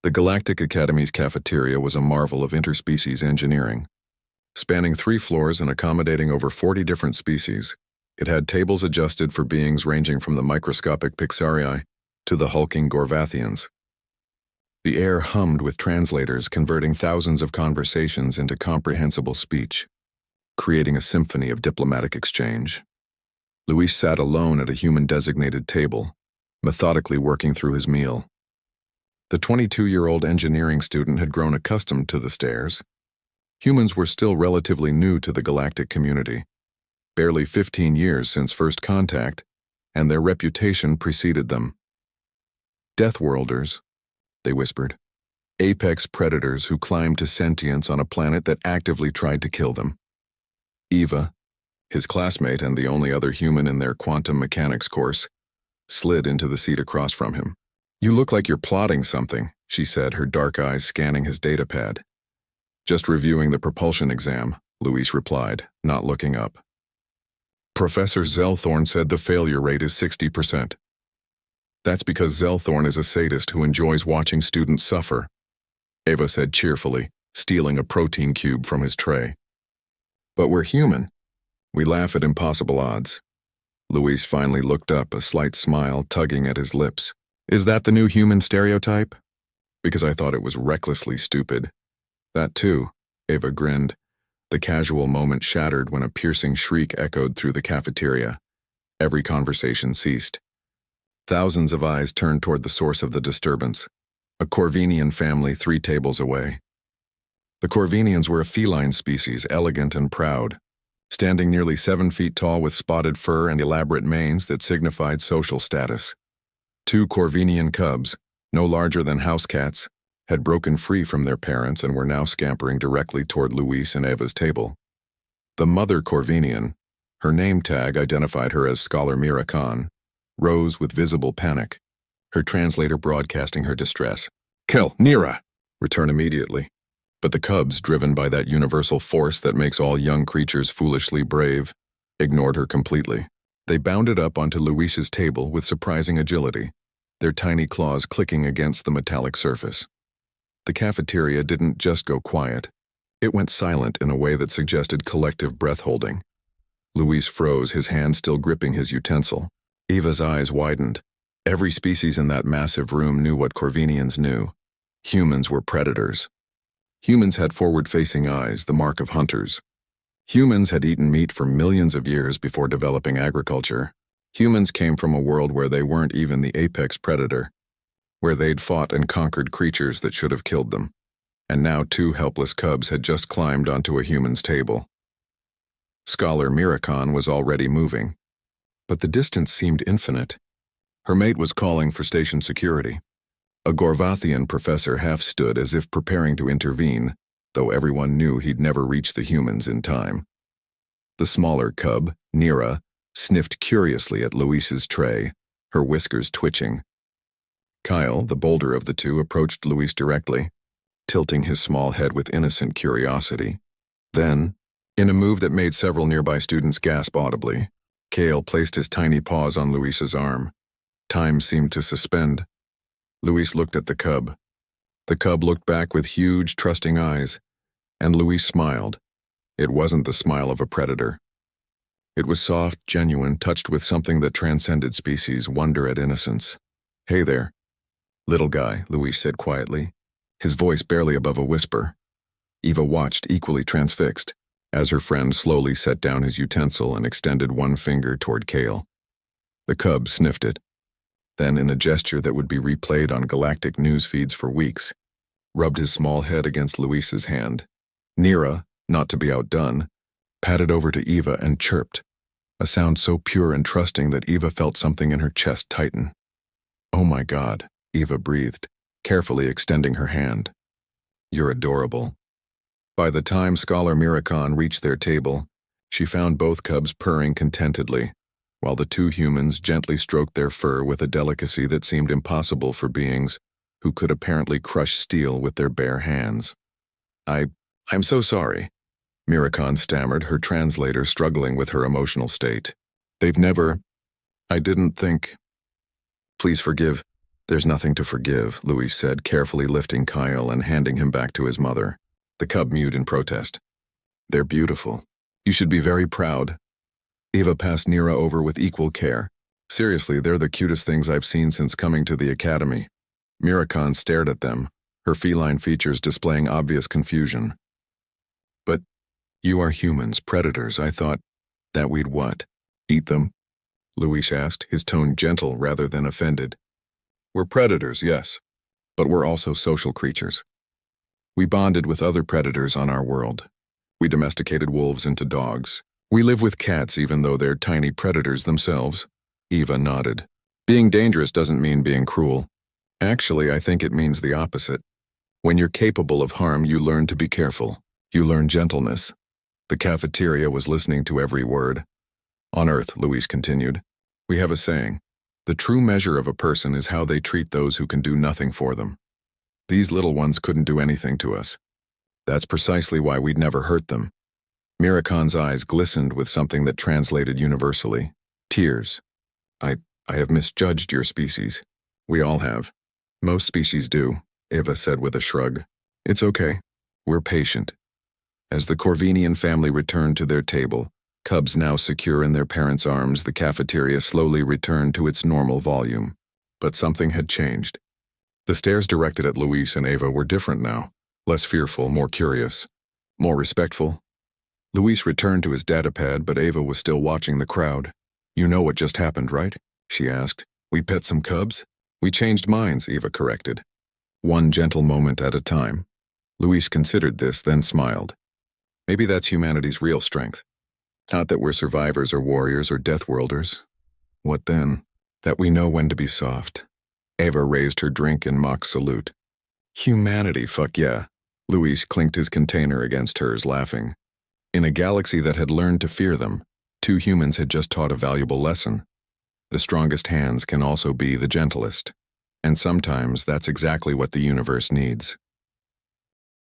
The Galactic Academy's cafeteria was a marvel of interspecies engineering. Spanning 3 floors and accommodating over 40 different species, it had tables adjusted for beings ranging from the microscopic Pixarii to the hulking Gorvathians. The air hummed with translators converting thousands of conversations into comprehensible speech, creating a symphony of diplomatic exchange. Luis sat alone at a human-designated table, methodically working through his meal. The 22-year-old engineering student had grown accustomed to the stares. Humans were still relatively new to the galactic community, barely 15 years since first contact, and their reputation preceded them. Deathworlders, they whispered. Apex predators who climbed to sentience on a planet that actively tried to kill them. Eva, his classmate and the only other human in their quantum mechanics course, slid into the seat across from him. "You look like you're plotting something," she said, her dark eyes scanning his datapad. "Just reviewing the propulsion exam," Luis replied, not looking up. "Professor Zelthorn said the failure rate is 60%. "That's because Zelthorn is a sadist who enjoys watching students suffer," Eva said cheerfully, stealing a protein cube from his tray. "But we're human. We laugh at impossible odds." Luis finally looked up, a slight smile tugging at his lips. "Is that the new human stereotype?" "Because I thought it was recklessly stupid." "That too," Eva grinned. The casual moment shattered when a piercing shriek echoed through the cafeteria. Every conversation ceased. Thousands of eyes turned toward the source of the disturbance, a Corvinian family 3 tables away. The Corvinians were a feline species, elegant and proud, standing nearly 7 feet tall with spotted fur and elaborate manes that signified social status. 2 Corvinian cubs, no larger than house cats, had broken free from their parents and were now scampering directly toward Luis and Eva's table. The mother Corvinian, her name tag identified her as Scholar Mira Khan, rose with visible panic, her translator broadcasting her distress. "Kill, Nira! Return immediately." But the cubs, driven by that universal force that makes all young creatures foolishly brave, ignored her completely. They bounded up onto Luis's table with surprising agility, their tiny claws clicking against the metallic surface. The cafeteria didn't just go quiet. It went silent in a way that suggested collective breath-holding. Luis froze, his hand still gripping his utensil. Eva's eyes widened. Every species in that massive room knew what Corvinians knew. Humans were predators. Humans had forward-facing eyes, the mark of hunters. Humans had eaten meat for millions of years before developing agriculture. Humans came from a world where they weren't even the apex predator, where they'd fought and conquered creatures that should have killed them. And now 2 helpless cubs had just climbed onto a human's table. Scholar Mira Khan was already moving, but the distance seemed infinite. Her mate was calling for station security. A Gorvathian professor half stood as if preparing to intervene, though everyone knew he'd never reach the humans in time. The smaller cub, Nira, sniffed curiously at Luis's tray, her whiskers twitching. Kyle, the bolder of the 2, approached Luis directly, tilting his small head with innocent curiosity. Then, in a move that made several nearby students gasp audibly, Kale placed his tiny paws on Luis's arm. Time seemed to suspend. Luis looked at the cub. The cub looked back with huge, trusting eyes, and Luis smiled. It wasn't the smile of a predator. It was soft, genuine, touched with something that transcended species, wonder at innocence. "Hey there, little guy," Luis said quietly, his voice barely above a whisper. Eva watched, equally transfixed, as her friend slowly set down his utensil and extended one finger toward Kale. The cub sniffed it. Then, in a gesture that would be replayed on galactic news feeds for weeks, rubbed his small head against Luis's hand. Nira, not to be outdone, patted over to Eva and chirped, a sound so pure and trusting that Eva felt something in her chest tighten. "Oh my God," Eva breathed, carefully extending her hand. "You're adorable." By the time Scholar Mira Khan reached their table, she found both cubs purring contentedly, while the 2 humans gently stroked their fur with a delicacy that seemed impossible for beings who could apparently crush steel with their bare hands. I'm so sorry," Mira Khan stammered, her translator struggling with her emotional state. I didn't think. Please forgive. There's nothing to forgive, Luis said, carefully lifting Kyle and handing him back to his mother. The cub mewed in protest. They're beautiful. You should be very proud. Eva passed Nira over with equal care. Seriously, they're the cutest things I've seen since coming to the academy. Mirakan stared at them, her feline features displaying obvious confusion. But you are humans, predators. I thought that we'd what? Eat them? Luis asked, his tone gentle rather than offended. We're predators, yes, but we're also social creatures. We bonded with other predators on our world. We domesticated wolves into dogs. We live with cats even though they're tiny predators themselves. Eva nodded. Being dangerous doesn't mean being cruel. Actually, I think it means the opposite. When you're capable of harm, you learn to be careful. You learn gentleness. The cafeteria was listening to every word. On Earth, Luis continued, we have a saying. The true measure of a person is how they treat those who can do nothing for them. These little ones couldn't do anything to us. That's precisely why we'd never hurt them. Mirakan's eyes glistened with something that translated universally. Tears. I have misjudged your species. We all have. Most species do, Eva said with a shrug. It's okay. We're patient. As the Corvinian family returned to their table, cubs now secure in their parents' arms, the cafeteria slowly returned to its normal volume. But something had changed. The stares directed at Luis and Eva were different now, less fearful, more curious, more respectful. Luis returned to his datapad, but Eva was still watching the crowd. You know what just happened, right? She asked. We pet some cubs? We changed minds, Eva corrected. One gentle moment at a time. Luis considered this, then smiled. Maybe that's humanity's real strength. Not that we're survivors or warriors or deathworlders. What then? That we know when to be soft. Eva raised her drink in mock salute. Humanity, fuck yeah. Luis clinked his container against hers, laughing. In a galaxy that had learned to fear them, two humans had just taught a valuable lesson. The strongest hands can also be the gentlest. And sometimes that's exactly what the universe needs.